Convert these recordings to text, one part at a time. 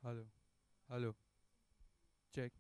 Hello, hello, check.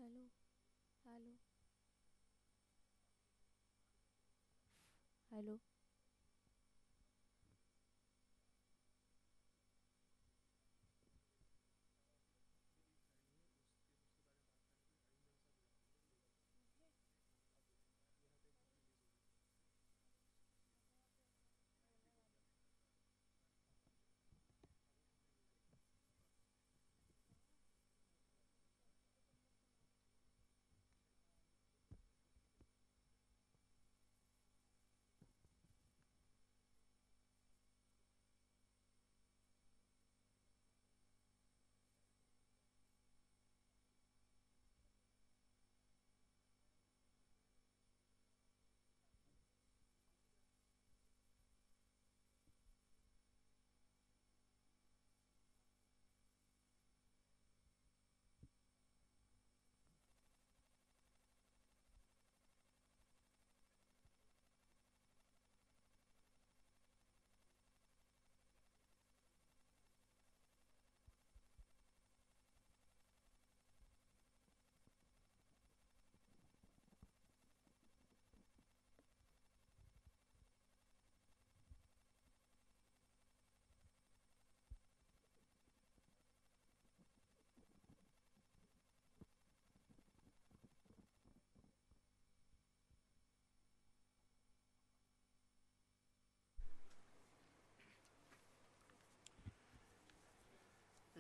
Hello, hello, hello.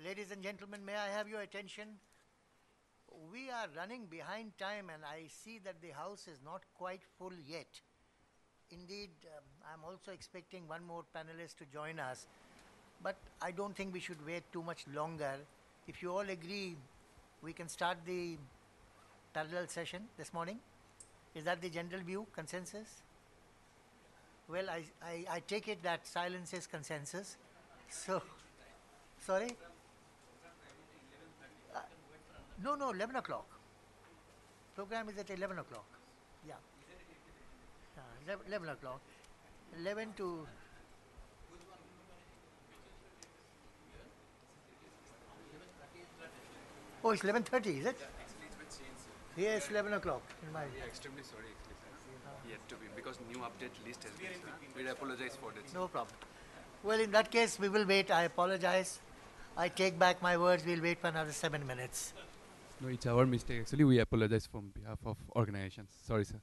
Ladies and gentlemen, may I have your attention? We are running behind time, and I see that the house is not quite full yet. Indeed, I'm also expecting one more panelist to join us, but I don't think we should wait too much longer. If you all agree, we can start the parallel session this morning. Is that the general view, consensus? Well, I take it that silence is consensus. So, sorry? No, no, 11 o'clock. Program is at 11 o'clock. Yeah. 11 o'clock. 11 to. Oh, it's 11:30, is it? Actually, it's been changed, sir. Here it's 11 o'clock in my. We are extremely sorry, actually, sir. Yet to be, because new update list has been, sir. We apologize for that, sir. No problem. Well, in that case, we will wait. I apologize. I take back my words. We'll wait for another 7 minutes. No, it's our mistake. Actually, we apologize from behalf of organizations. Sorry, sir.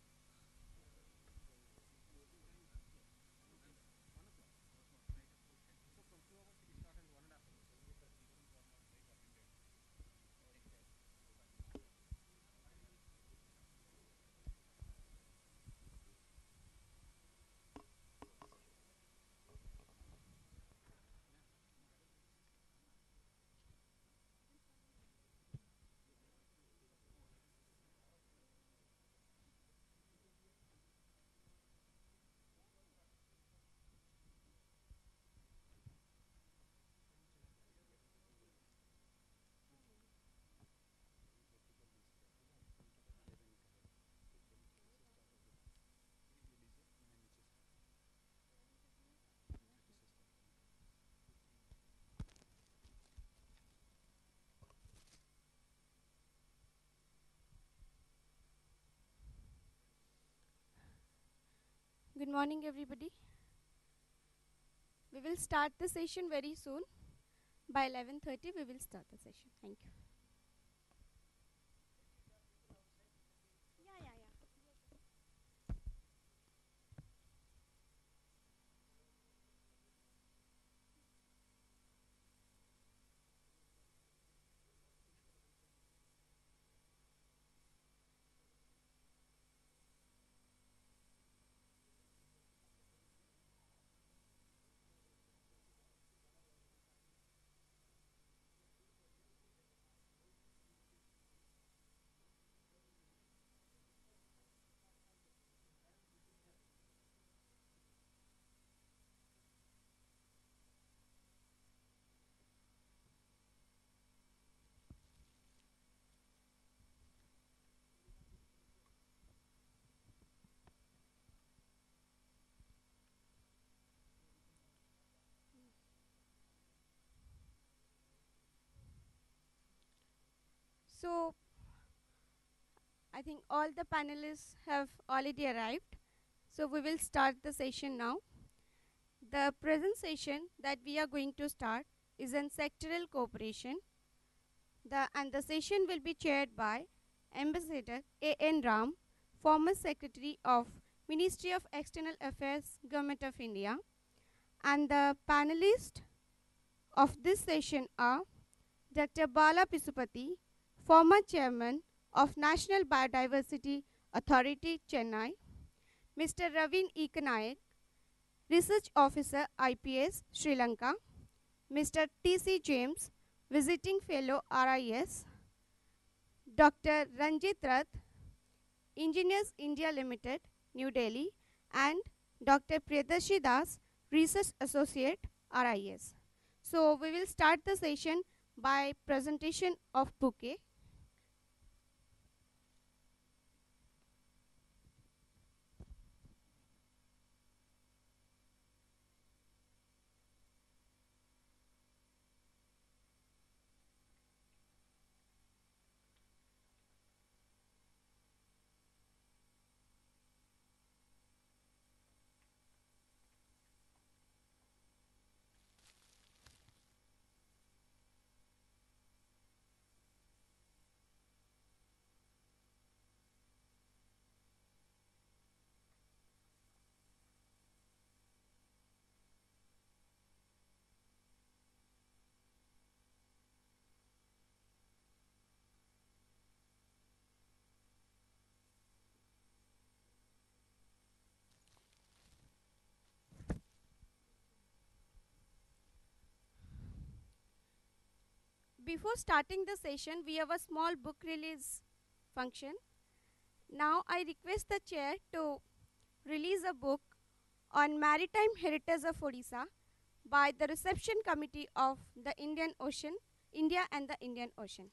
Good morning, everybody. We will start the session very soon. By 11:30, we will start the session. Thank you. Yeah. So, I think all the panelists have already arrived. So, we will start the session now. The present session that we are going to start is on sectoral cooperation. The session will be chaired by Ambassador A.N. Ram, former Secretary of Ministry of External Affairs, Government of India. And the panelists of this session are Dr. Bala Pisupati, former Chairman of National Biodiversity Authority, Chennai; Mr. Ravin Ekanayak, Research Officer, IPS, Sri Lanka; Mr. T.C. James, Visiting Fellow, RIS; Dr. Ranjit Rath, Engineers India Limited, New Delhi; and Dr. Priyadarshi Das, Research Associate, RIS. So we will start the session by presentation of bouquet. Before starting the session, we have a small book release function. Now I request the chair to release a book on maritime heritage of Odisha by the reception committee of the Indian Ocean, India and the Indian Ocean.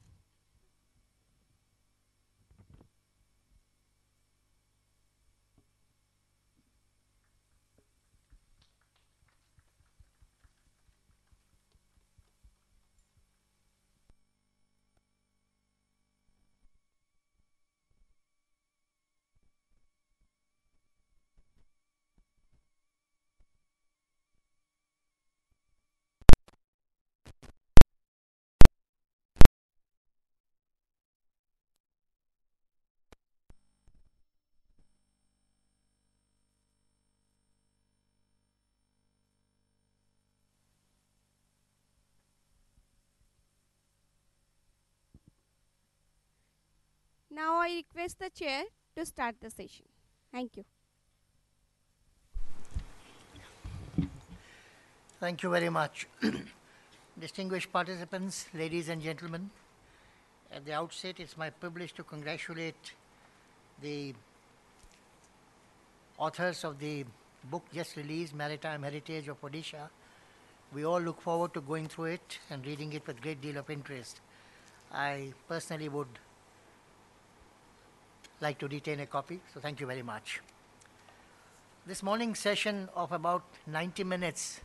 Now I request the chair to start the session. Thank you. Thank you very much. Distinguished participants, ladies and gentlemen, at the outset, it's my privilege to congratulate the authors of the book just released, Maritime Heritage of Odisha. We all look forward to going through it and reading it with a great deal of interest. I personally would like to retain a copy, so thank you very much. This morning's session of about 90 minutes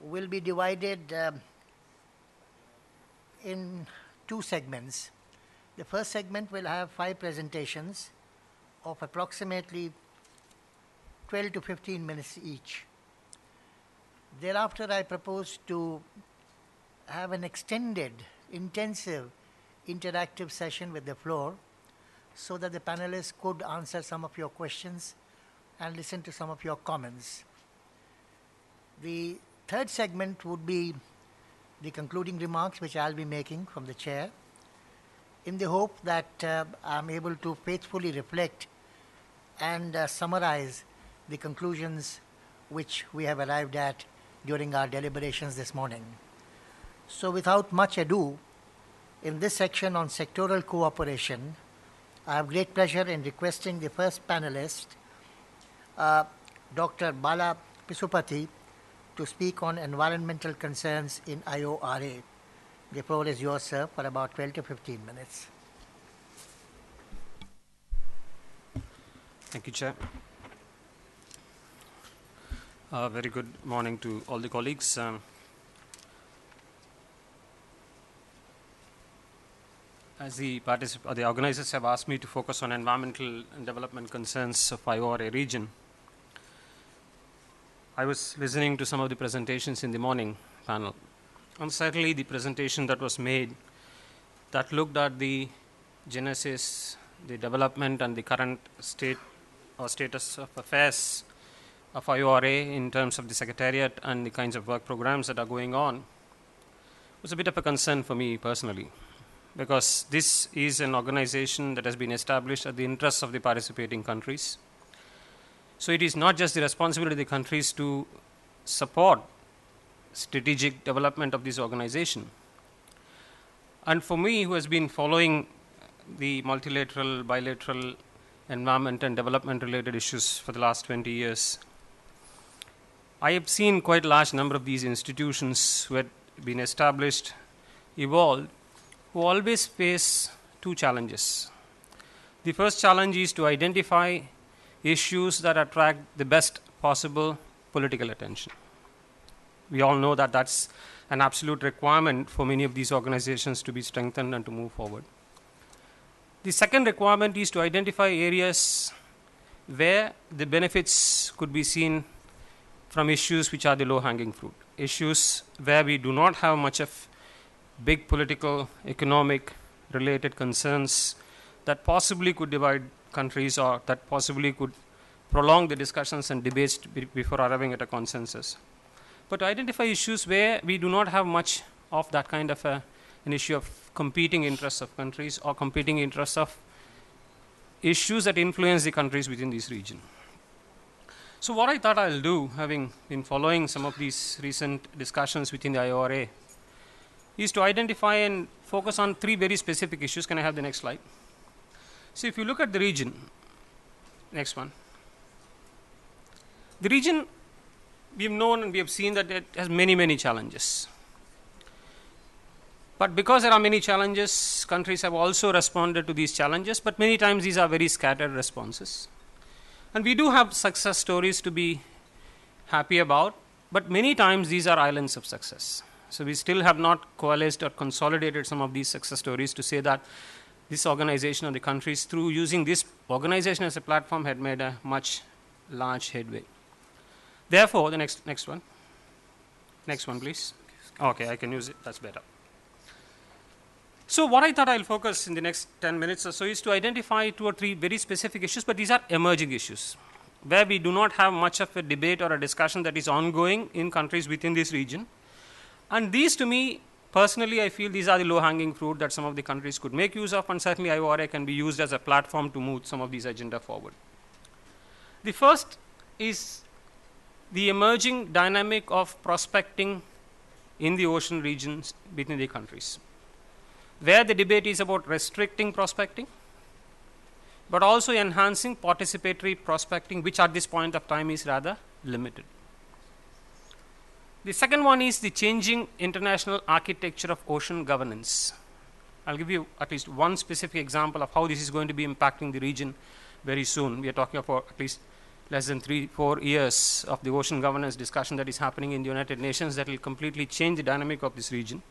will be divided in two segments. The first segment will have 5 presentations of approximately 12 to 15 minutes each. Thereafter, I propose to have an extended, intensive, interactive session with the floor so that the panelists could answer some of your questions and listen to some of your comments. The third segment would be the concluding remarks which I'll be making from the chair, in the hope that I'm able to faithfully reflect and summarize the conclusions which we have arrived at during our deliberations this morning. So without much ado, in this section on sectoral cooperation, I have great pleasure in requesting the first panelist, Dr. Bala Pisupati, to speak on environmental concerns in IORA. The floor is yours, sir, for about 12 to 15 minutes. Thank you, Chair. Very good morning to all the colleagues. As the organizers have asked me to focus on environmental and development concerns of IORA region, I was listening to some of the presentations in the morning panel. And certainly the presentation that was made that looked at the genesis, the development and the current state or status of affairs of IORA in terms of the Secretariat and the kinds of work programs that are going on was a bit of a concern for me personally, because this is an organization that has been established at the interests of the participating countries. So it is not just the responsibility of the countries to support strategic development of this organization. And for me, who has been following the multilateral, bilateral, environment and development related issues for the last 20 years, I have seen quite a large number of these institutions who had been established, evolved, who always face two challenges. The first challenge is to identify issues that attract the best possible political attention. We all know that that's an absolute requirement for many of these organizations to be strengthened and to move forward. The second requirement is to identify areas where the benefits could be seen from issues which are the low-hanging fruit, issues where we do not have much of big political, economic related concerns that possibly could divide countries or that possibly could prolong the discussions and debates before arriving at a consensus. But to identify issues where we do not have much of that kind of an issue of competing interests of countries or competing interests of issues that influence the countries within this region. So what I thought I'll do, having been following some of these recent discussions within the IORA, is to identify and focus on 3 very specific issues. Can I have the next slide? So if you look at the region, next one. The region, we have known and we have seen that it has many, many challenges. But because there are many challenges, countries have also responded to these challenges, but many times these are very scattered responses. And we do have success stories to be happy about, but many times these are islands of success. So we still have not coalesced or consolidated some of these success stories to say that this organization or the countries, through using this organization as a platform, had made a much large headway. Therefore, the next one. Next one, please. Okay, I can use it. That's better. So what I thought I'll focus in the next 10 minutes or so is to identify 2 or 3 very specific issues, but these are emerging issues where we do not have much of a debate or a discussion that is ongoing in countries within this region. And these, to me, personally, I feel these are the low-hanging fruit that some of the countries could make use of, and certainly IORA can be used as a platform to move some of these agenda forward. The first is the emerging dynamic of prospecting in the ocean regions between the countries, where the debate is about restricting prospecting, but also enhancing participatory prospecting, which at this point of time is rather limited. The second one is the changing international architecture of ocean governance. I'll give you at least one specific example of how this is going to be impacting the region very soon. We are talking about at least less than 3-4 years of the ocean governance discussion that is happening in the United Nations that will completely change the dynamic of this region.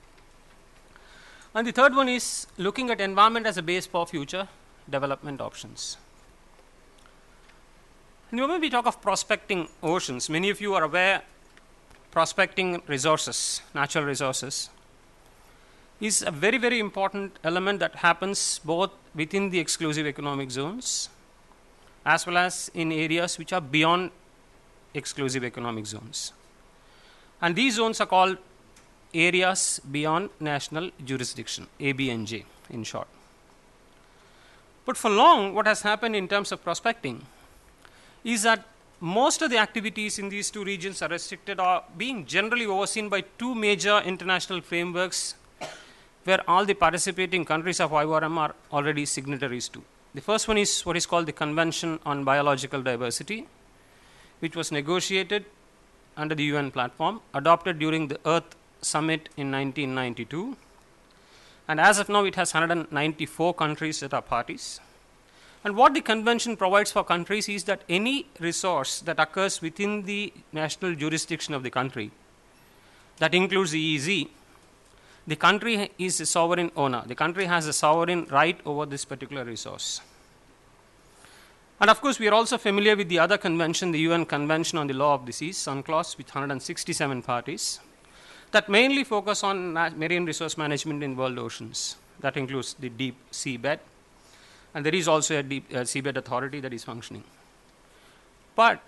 And the third one is looking at environment as a base for future development options. And when we talk of prospecting oceans, many of you are aware prospecting resources, natural resources, is a very, very important element that happens both within the exclusive economic zones as well as in areas which are beyond exclusive economic zones. And these zones are called areas beyond national jurisdiction, ABNJ in short. But for long, what has happened in terms of prospecting is that most of the activities in these two regions are restricted or being generally overseen by two major international frameworks where all the participating countries of IORM are already signatories to. The first one is what is called the Convention on Biological Diversity, which was negotiated under the UN platform, adopted during the Earth Summit in 1992. And as of now, it has 194 countries that are parties. And what the convention provides for countries is that any resource that occurs within the national jurisdiction of the country, that includes the EEZ, the country is a sovereign owner. The country has a sovereign right over this particular resource. And of course, we are also familiar with the other convention, the UN Convention on the Law of the Seas, UNCLOS, with 167 parties, that mainly focus on marine resource management in world oceans. That includes the deep seabed. And there is also a deep seabed authority that is functioning. But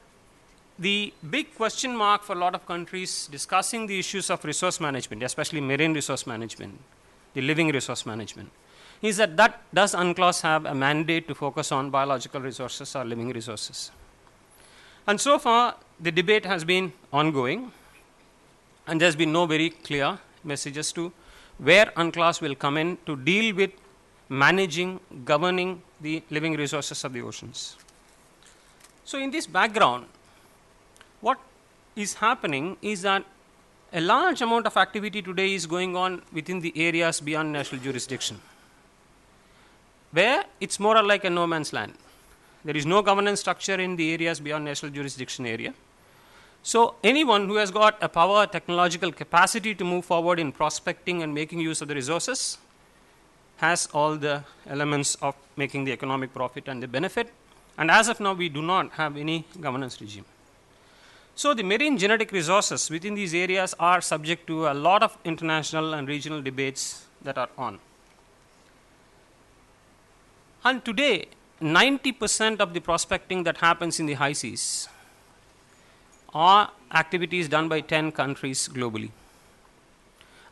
the big question mark for a lot of countries discussing the issues of resource management, especially marine resource management, the living resource management, is that does UNCLOS have a mandate to focus on biological resources or living resources? And so far, the debate has been ongoing, and there's been no very clear messages to where UNCLOS will come in to deal with managing, governing the living resources of the oceans. So in this background, what is happening is that a large amount of activity today is going on within the areas beyond national jurisdiction, where it's more like a no man's land. There is no governance structure in the areas beyond national jurisdiction area. So anyone who has got a power, technological capacity to move forward in prospecting and making use of the resources has all the elements of making the economic profit and the benefit. And as of now, we do not have any governance regime. So the marine genetic resources within these areas are subject to a lot of international and regional debates that are on. And today, 90% of the prospecting that happens in the high seas are activities done by 10 countries globally.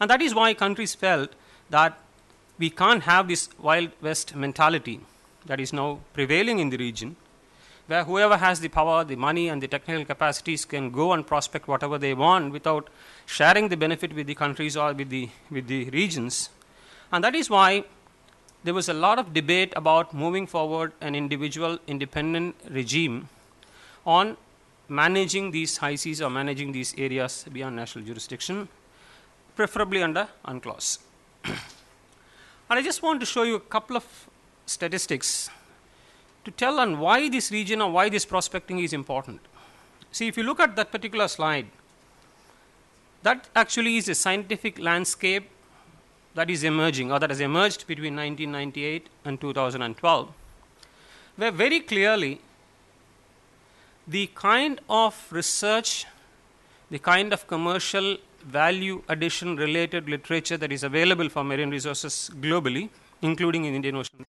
And that is why countries felt that we can't have this Wild West mentality that is now prevailing in the region, where whoever has the power, the money, and the technical capacities can go and prospect whatever they want without sharing the benefit with the countries or with the regions. And that is why there was a lot of debate about moving forward an individual independent regime on managing these high seas or managing these areas beyond national jurisdiction, preferably under UNCLOS. And I just want to show you a couple of statistics to tell on why this region or why this prospecting is important. See, if you look at that particular slide, that actually is a scientific landscape that is emerging or that has emerged between 1998 and 2012, where very clearly the kind of research, the kind of commercial value addition related literature that is available for marine resources globally, including in Indian Ocean,